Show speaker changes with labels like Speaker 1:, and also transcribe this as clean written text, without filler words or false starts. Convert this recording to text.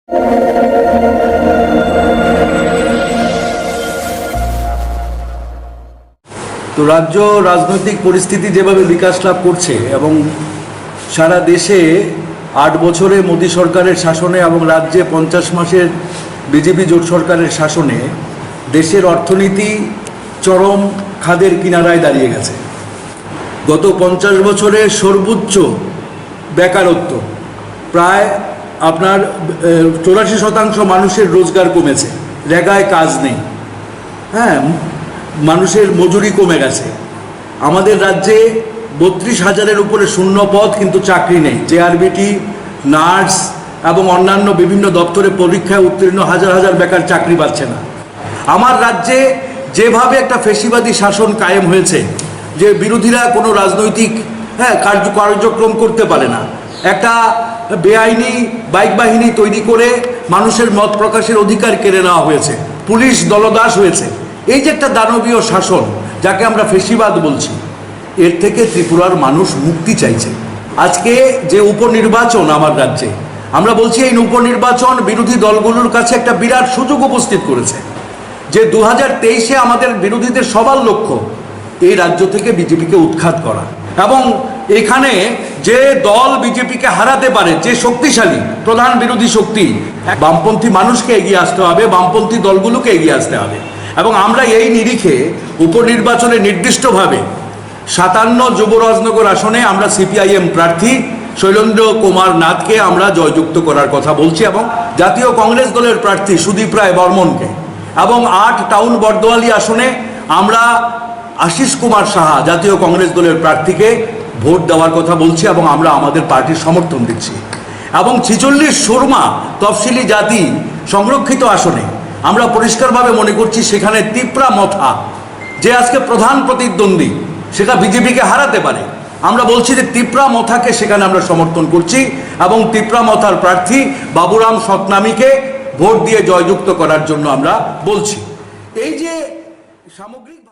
Speaker 1: তো রাজ্য রাজনৈতিক পরিস্থিতি যেভাবে বিকাশ লাভ করছে এবং সারা দেশে 8 বছরে মোদী সরকারের শাসনে এবং রাজ্যে 50 মাসের বিজেপি জোট সরকারের শাসনে দেশের অর্থনীতি চরম খাদের কিনারায় দাঁড়িয়ে গেছে। গত 50 বছরে সর্বোচ্চ বেকারত্ব, প্রায় আপনার 84% মানুষের রোজগার কমেছে, রেগায় কাজ নেই, হ্যাঁ, মানুষের মজুরি কমে গেছে। আমাদের রাজ্যে 32,000-এর উপরে শূন্য পদ, কিন্তু চাকরি নেই। জেআরবিটি, নার্স এবং অন্যান্য বিভিন্ন দপ্তরে পরীক্ষায় উত্তীর্ণ হাজার হাজার বেকার চাকরি পাচ্ছে না। আমার রাজ্যে যেভাবে একটা ফ্যাসিবাদী শাসন কায়েম হয়েছে, যে বিরোধীরা কোনো রাজনৈতিক কার্যক্রম করতে পারে না, একটা বেআইনি বাইক বাহিনী তৈরি করে মানুষের মত প্রকাশের অধিকার কেড়ে নেওয়া হয়েছে, পুলিশ দলদাস হয়েছে। এই যে একটা দানবীয় শাসন, যাকে আমরা ফ্যাসিবাদ বলছি, এর থেকে ত্রিপুরার মানুষ মুক্তি চাইছে। আজকে যে উপনির্বাচন আমার রাজ্যে, আমরা বলছি এই উপনির্বাচন বিরোধী দলগুলোর কাছে একটা বিরাট সুযোগ উপস্থিত করেছে, যে 2023-এ আমাদের বিরোধীদের সবার লক্ষ্য এই রাজ্য থেকে বিজেপিকে উৎখাত করা। এবং এখানে যে দল বিজেপিকে হারাতে পারে, যে শক্তিশালী প্রধান বিরোধী শক্তি, বামপন্থী মানুষকে এগিয়ে আসতে হবে, বামপন্থী দলগুলোকে এগিয়ে আসতে হবে। এবং আমরা এই নিরিখে উপনির্বাচনে নির্দিষ্টভাবে 57 যুবরাজনগর আসনে আমরা সিপিআইএম প্রার্থী শৈলেন্দ্র কুমার নাথকে আমরা জয়যুক্ত করার কথা বলছি, এবং জাতীয় কংগ্রেস দলের প্রার্থী সুদীপ রায় বর্মনকে, এবং 8 টাউন বর্দোয়ালি আসনে আমরা আশিস কুমার সাহা জাতীয় কংগ্রেস দলের প্রার্থীকে ভোট দেওয়ার কথা বলছি, এবং আমরা আমাদের পার্টির সমর্থন দিচ্ছি। এবং 46 সুরমা তফসিলি জাতি সংরক্ষিত আসনে আমরা পরিষ্কারভাবে মনে করছি সেখানে তিপ্রা মথা, যে আজকে প্রধান প্রতিদ্বন্দ্বী, সেটা বিজেপিকে হারাতে পারে। আমরা বলছি যে তিপ্রা মথাকে সেখানে আমরা সমর্থন করছি, এবং তিপ্রা মথার প্রার্থী বাবুরাম সতনামীকে ভোট দিয়ে জয়যুক্ত করার জন্য আমরা বলছি। এই যে সামগ্রিক